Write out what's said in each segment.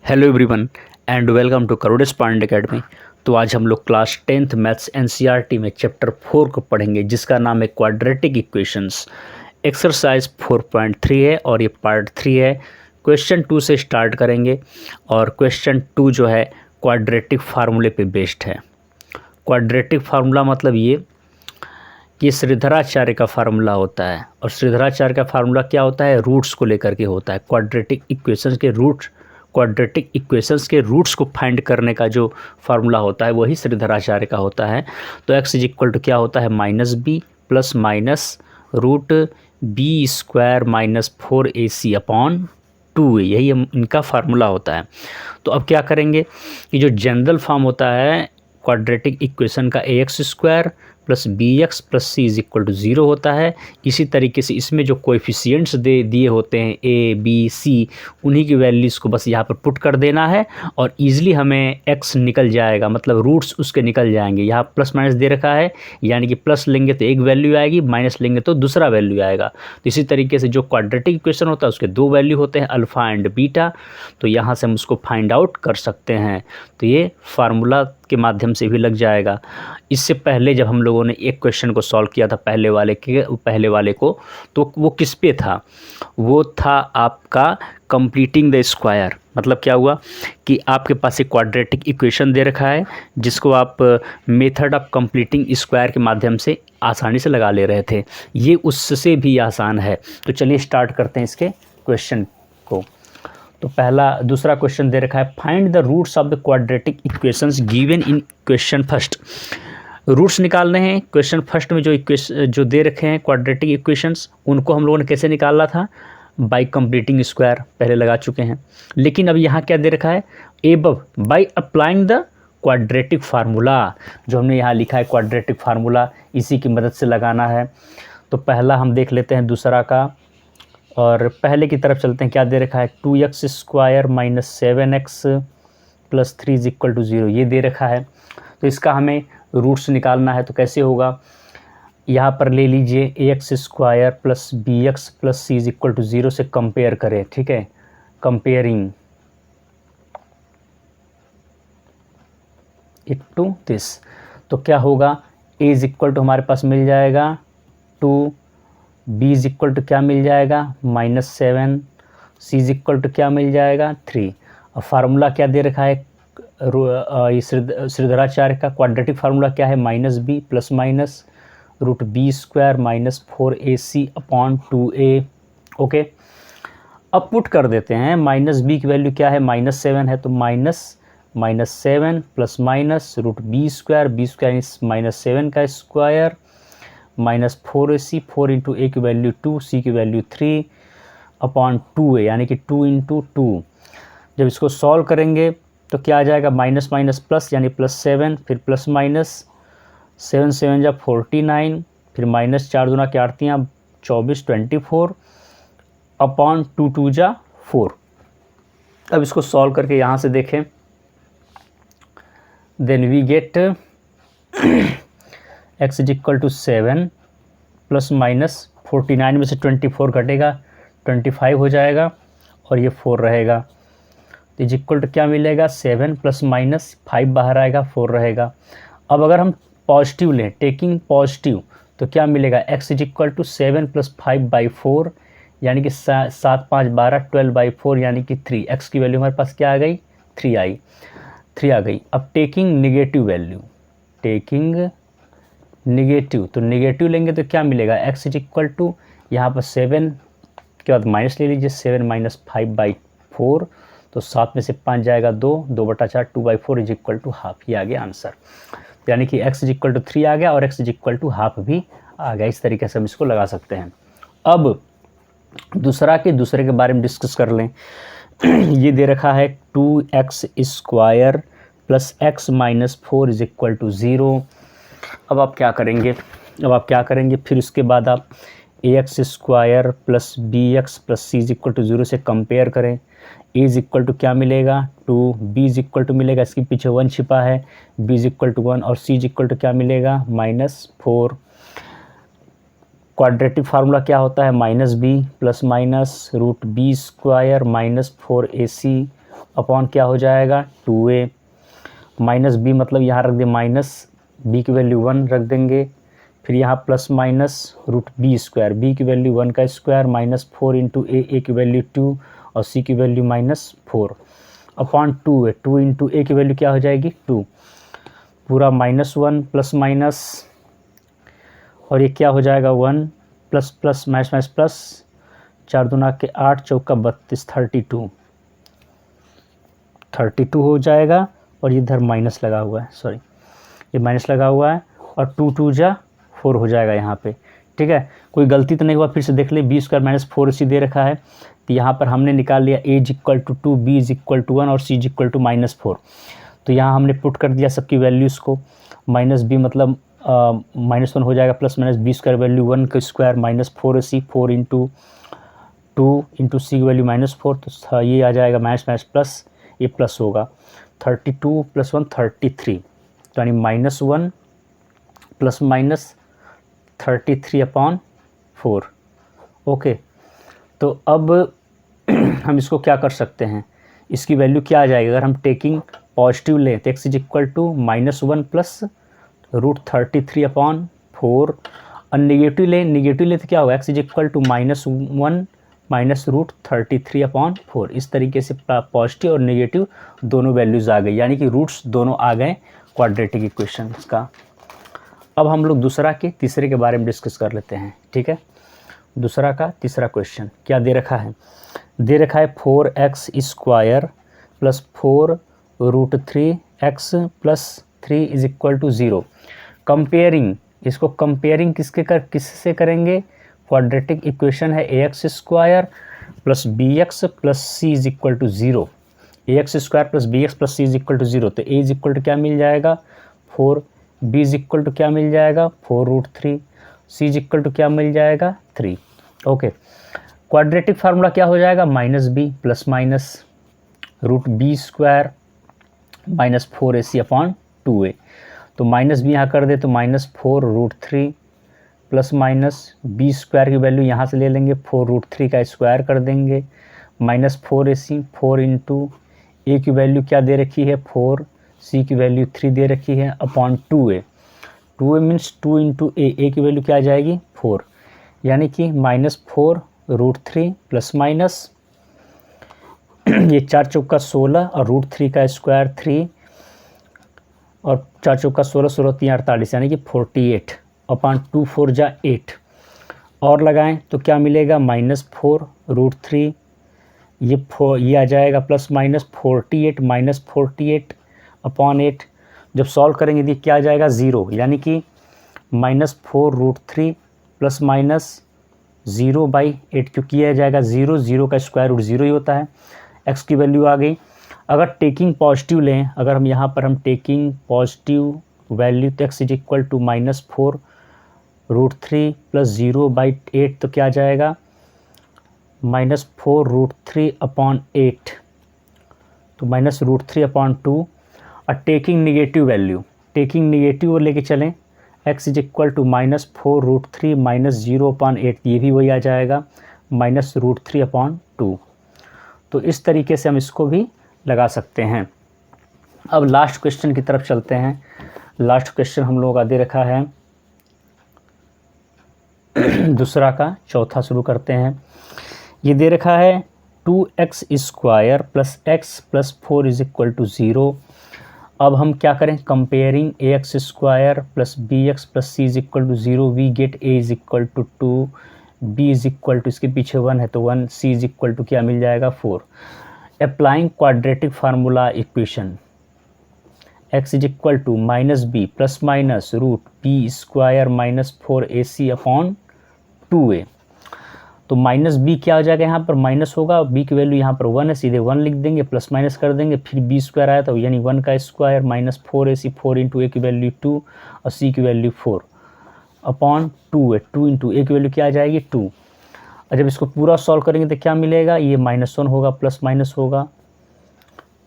Hello everyone and welcome to करोड़ेस Pandey academy. तो आज हम लोग क्लास 10th मैथ्स एनसीईआरटी में चैप्टर 4 को पढ़ेंगे, जिसका नाम है क्वाड्रेटिक इक्वेशंस। एक्सरसाइज 4.3 है और ये पार्ट 3 है। क्वेश्चन 2 से स्टार्ट करेंगे और क्वेश्चन 2 जो है क्वाड्रेटिक फार्मूले पे बेस्ड है। क्वाड्रेटिक फार्मूला मतलब ये श्रीधराचार्य का फार्मूला होता है, और श्रीधराचार्य का फार्मूला क्या होता है? रूट्स को लेकर के होता है। क्वाड्रेटिक इक्वेशंस के रूट्स को फाइंड करने का जो फार्मूला होता है वही श्रीधराचार्य का होता है। तो x इज इक्वल टू क्या होता है? Minus B plus minus root B square minus 4ac upon 2a, यही इनका फार्मूला होता है। तो अब क्या करेंगे कि जो जनरल फॉर्म होता है क्वाड्रेटिक इक्वेशन का ax square plus B X plus C is equal to 0 होता है। इसी तरीके से इसमें जो कोएफिशिएंट्स दिए होते हैं ए बी सी, उन्हीं की वैल्यूज़ को बस यहाँ पर पुट कर देना है और ईजिली हमें x निकल जाएगा, मतलब रूट्स उसके निकल जाएंगे। यहाँ प्लस माइनस दे रखा है, यानी कि प्लस लेंगे तो एक वैल्यू आएगी, माइनस लेंगे तो दूसरा वैल्यू आएगा। तो इसी तरीके से जो क्वाड्रेटिक इक्वेशन होता है उसके दो वैल्यू होते हैं, अल्फ़ा एंड बीटा। तो यहाँ से हम उसको फाइंड आउट कर सकते हैं। तो ये फार्मूला के माध्यम से भी लग जाएगा। इससे पहले जब हम लोगों ने एक क्वेश्चन को सॉल्व किया था पहले वाले को, तो वो किस पे था? वो था आपका कंप्लीटिंग द स्क्वायर। मतलब क्या हुआ कि आपके पास एक क्वाड्रेटिक इक्वेशन दे रखा है, जिसको आप मेथड ऑफ कंप्लीटिंग स्क्वायर के माध्यम से आसानी से लगा ले रहे थे। ये उससे भी आसान है। तो चलिए स्टार्ट करते हैं इसके क्वेश्चन को। तो दूसरा क्वेश्चन दे रखा है, find the roots of the quadratic equations given in question first. Roots निकालने हैं। क्वेश्चन फर्स्ट में जो दे रखे हैं क्वाड्रेटिक इक्वेशंस, उनको हम लोगों ने कैसे निकाला था? बाय कंप्लीटिंग स्क्वायर पहले लगा चुके हैं। लेकिन अब यहाँ क्या दे रखा है? Above by applying the quadratic formula. जो हमने यहाँ लिखा है क्वाड्रेटिक फार्मूला, इसी की मदद से लगाना है। तो पहला हम देख लेते हैं दूसरा का, और पहले की तरफ चलते हैं। क्या दे रखा है? 2x square minus 7x plus 3 is equal to 0, ये दे रखा है। तो इसका हमें रूट्स निकालना है। तो कैसे होगा? यहाँ पर ले लीजिए ax square plus B X plus C is equal to 0 से कंपेयर करें। ठीक है, कंपेयरिंग इट टू दिस। तो क्या होगा? a इज इक्वल टू हमारे पास मिल जाएगा 2, b इज इक्वल टू क्या मिल जाएगा? -7, c इज इक्वल टू क्या मिल जाएगा? 3। और फार्मूला क्या दे रखा है? श्रीधराचार्य का क्वाड्रेटिक फार्मूला क्या है? Minus B plus minus root B square minus 4ac upon 2a। Okay, अब पुट कर देते हैं। माइनस बी की वैल्यू क्या है? -7 है, तो -7 plus minus root B square -7 का स्क्वायर माइनस 4ac, 4 इंटू ए की वैल्यू 2, सी की वैल्यू 3 अपॉन 2a, यानी कि 2 इंटू 2। जब इसको सॉल्व करेंगे तो क्या आ जाएगा? माइनस माइनस प्लस, यानी +7, फिर प्लस माइनस 7 7 जा 49, फिर माइनस 4 दूना क्या 24 24 अपॉन 2 2 जा 4। अब इसको सॉल्व करके यहाँ से देखें, then we get x is equal to 7 plus minus 49 में से 24 घटेगा, 25 हो जाएगा और ये 4 रहेगा। तो इज इक्वल टू क्या मिलेगा? 7 प्लस माइनस 5 बाहर आएगा, 4 रहेगा। अब अगर हम पॉजिटिव लें, टेकिंग पॉजिटिव, तो क्या मिलेगा? x is equal to 7 plus 5/4, यानी कि 7 5 12 12/4, यानी कि 3। x की वैल्यू हमारे पास क्या आ गई? 3 आ गई। अब टेकिंग निगेटिव वैल्यू, तो निगेटिव लेंगे तो क्या मिलेगा? x इज इक्वल टू यहाँ पर 7 के बाद माइनस ले लीजिए, 7 माइनस 5/4, तो 7 में से 5 जाएगा 2, 2/4, 2/4 इज इक्वल टू हाफ। ये आ गया आंसर। यानी कि x इज इक्वल टू 3 आ गया और x is equal to half भी आ गया। इस तरीके से हम इसको लगा सकते हैं। अब दूसरे के बारे में डिस्कस कर लें। ये दे रखा है 2x square plus x minus 4 is equal to 0। अब आप क्या करेंगे? फिर उसके बाद आप ax square plus B X plus C is equal to 0 से कंपेयर करें। a इज इक्वल टू क्या मिलेगा? 2, b इज इक्वल टू मिलेगा, इसके पीछे 1 छिपा है, b इज इक्वल टू 1 और c इज इक्वल टू क्या मिलेगा? -4। क्वाड्रेटिक फार्मूला क्या होता है? -b plus minus root B square minus 4ac upon क्या हो जाएगा 2a माइनस बी, मतलब यहाँ रख दे माइनस बी की वैल्यू 1 रख देंगे, फिर यहाँ plus minus root B square, B की वैल्यू 1 का स्क्वायर माइनस 4 इंटू ए की वैल्यू 2 और सी की वैल्यू -4 अपॉन 2a, 2 इंटू ए की वैल्यू क्या हो जाएगी 2, पूरा -1 प्लस माइनस और ये क्या हो जाएगा 1 प्लस प्लस माइनस प्लस, 4 दूना के 8 चौका 32 32 हो जाएगा और इधर माइनस लगा हुआ है, सॉरी ये माइनस लगा हुआ है और 2 2 जा 4 हो जाएगा यहाँ पे। ठीक है, कोई गलती तो नहीं हुआ, फिर से देख ले, बी स्क्वायर माइनस 4 इसी दे रखा है, तो यहाँ पर हमने निकाल लिया a is equal to 2, b is equal to 1 और c इज इक्वल टू -4। तो यहाँ हमने पुट कर दिया सबकी वैल्यूज़ को, माइनस बी मतलब -1 हो जाएगा, plus minus B square value 1 का स्क्वायर -4c, 4 इंटू 2 इंटू सी की वैल्यू -4, तो ये आ जाएगा माइनस प्लस, ये प्लस होगा 32 + 1 33, तो यानी -1 प्लस माइनस 33/4। ओके, तो अब हम इसको क्या कर सकते हैं, इसकी वैल्यू क्या आ जाएगी, अगर हम टेकिंग पॉजिटिव लें तो x is equal to -1 plus √33/4 और नेगेटिव लें तो क्या होगा, x is equal to -1 minus √33/4। इस तरीके से पॉजिटिव और नेगेटिव दोनों वैल्यूज़ आ गई, यानी कि रूट्स दोनों आ गए क्वाड्रेटिक इक्वेशन का। अब हम लोग दूसरा के तीसरे के बारे में डिस्कस कर लेते हैं। ठीक है, दूसरा का तीसरा क्वेश्चन क्या दे रखा है, दे रखा है 4x square plus 4 √3x plus 3 is equal to 0। Comparing, इसको कंपेयरिंग किससे करेंगे, क्वाड्रेटिक इक्वेशन है ax square plus bx plus c is equal to 0, ax square plus bx plus c is equal to 0, तो a इज इक्वल टू क्या मिल जाएगा 4, b is equal to क्या मिल जाएगा 4√3, c इज इक्वल टू क्या मिल जाएगा 3। ओके, क्वाड्रेटिक फार्मूला क्या हो जाएगा -b plus minus √b square -4ac/2a, तो माइनस बी यहाँ कर दे तो -4√3 प्लस माइनस बी स्क्वायर की वैल्यू यहाँ से ले लेंगे, 4√3 का स्क्वायर कर देंगे, -4ac, 4 इंटू ए की वैल्यू क्या दे रखी है 4, सी की वैल्यू 3 दे रखी है upon 2a, 2a means 2 into ए की वैल्यू क्या आ जाएगी 4, यानी कि -4√3 प्लस माइनस ये 4 चौका 16 और √3 का स्क्वायर 3 और 4 चौका 16, 16 3 48, यानी कि 48 अपॉन 2 4 जा 8 और लगाएं तो क्या मिलेगा -4√3, ये आ जाएगा प्लस माइनस 48 अपॉन 8, जब सॉल्व करेंगे तो क्या आ जाएगा 0, यानी कि -4√3 प्लस माइनस 0/8, क्योंकि यह जाएगा 0 का स्क्वायर रूट 0 ही होता है। x की वैल्यू आ गई। अगर टेकिंग पॉजिटिव लें, अगर हम यहाँ पर टेकिंग पॉजिटिव वैल्यू तो x is equal to -4√3 plus 0/8, तो क्या आ जाएगा -4√3/8, तो -√3/2। और टेकिंग नेगेटिव लेके चलें, x is equal to -4√3 minus 0/8, ये भी वही आ जाएगा -√3/2। तो इस तरीके से हम इसको भी लगा सकते हैं। अब लास्ट क्वेश्चन की तरफ चलते हैं। लास्ट क्वेश्चन हम लोगों का दे रखा है दूसरा का चौथा शुरू करते हैं। ये दे रखा है 2x square plus x plus 4 is equal to 0। अब हम क्या करें, comparing ax square plus bx plus c is equal to 0, we get a is equal to 2, b is equal to इसके पीछे 1 है तो 1, c इज इक्वल टू क्या मिल जाएगा 4। Applying quadratic formula equation, x is equal to -b plus minus √b square -4ac/2a, तो -b क्या हो जाएगा, यहाँ पर माइनस होगा, b की वैल्यू यहाँ पर 1 है, सीधे 1 लिख देंगे, प्लस माइनस कर देंगे, फिर b स्क्वायर आया तो यानी 1 का स्क्वायर -4ac, 4 इंटू ए की वैल्यू 2 और c की वैल्यू 4 अपॉन 2 है, 2 इंटू ए की वैल्यू क्या आ जाएगी 2। और जब इसको पूरा सॉल्व करेंगे तो क्या मिलेगा, ये -1 होगा, प्लस माइनस होगा,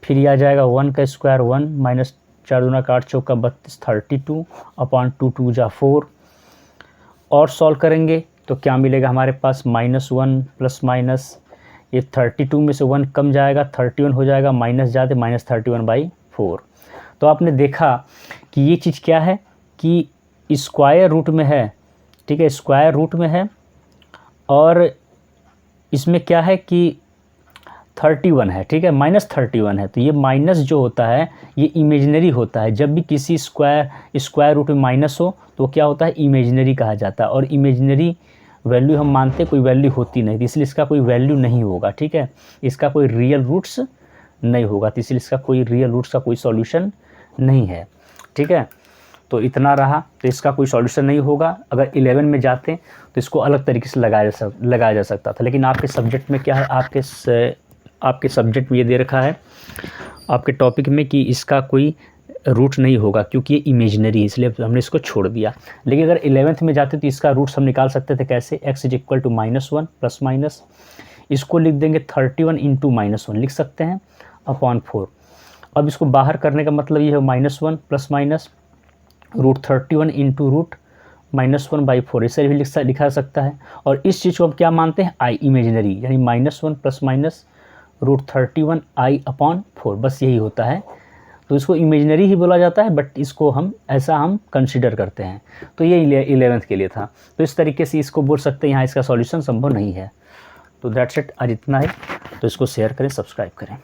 फिर ये आ जाएगा 1 का स्क्वायर 1 माइनस 4 दूना 8 चौका 32 32 अपॉन 2 2 जा 4 और सॉल्व करेंगे तो क्या मिलेगा हमारे पास -1 प्लस माइनस ये 32 में से 1 कम जाएगा, 31 हो जाएगा, माइनस जाते -31/4। तो आपने देखा कि ये चीज़ क्या है कि स्क्वायर रूट में है, ठीक है, स्क्वायर रूट में है, और इसमें क्या है कि 31 है, ठीक है, -31 है। तो ये माइनस जो होता है ये इमेजिनरी होता है। जब भी किसी स्क्वायर रूट में माइनस हो तो क्या होता है, इमेजिनरी कहा जाता है। और इमेजिनरी वैल्यू हम मानते कोई वैल्यू होती नहीं, इसलिए इसका कोई वैल्यू नहीं होगा, ठीक है, इसका कोई रियल रूट्स नहीं होगा, तो इसलिए इसका कोई रियल रूट्स का कोई सॉल्यूशन नहीं है, ठीक है। तो इतना रहा, तो इसका कोई सॉल्यूशन नहीं होगा। अगर 11 में जाते तो इसको अलग तरीके से लगाया जा सकता था, लेकिन आपके सब्जेक्ट में क्या है, आपके सब्जेक्ट में ये दे रखा है आपके टॉपिक में कि इसका कोई रूट नहीं होगा क्योंकि ये इमेजिनरी है, इसलिए हमने इसको छोड़ दिया। लेकिन अगर 11th में जाते तो इसका रूट्स हम निकाल सकते थे कैसे, x = -1 प्लस माइनस, इसको लिख देंगे 31 × -1 लिख सकते हैं अपॉन 4। अब इसको बाहर करने का मतलब ये है -1 प्लस माइनस √31 × -1/4, इसे भी लिखा सकता है। और इस चीज़ को हम क्या मानते हैं, i इमेजिनरी, यानी -1 प्लस माइनस √31 i/4, बस यही होता है। तो इसको इमेजिनरी ही बोला जाता है, बट इसको हम कंसिडर करते हैं। तो ये 11th के लिए था। तो इस तरीके से इसको बोल सकते हैं, यहाँ इसका सॉल्यूशन संभव नहीं है। तो दैट्स इट, आज इतना है। तो इसको शेयर करें, सब्सक्राइब करें।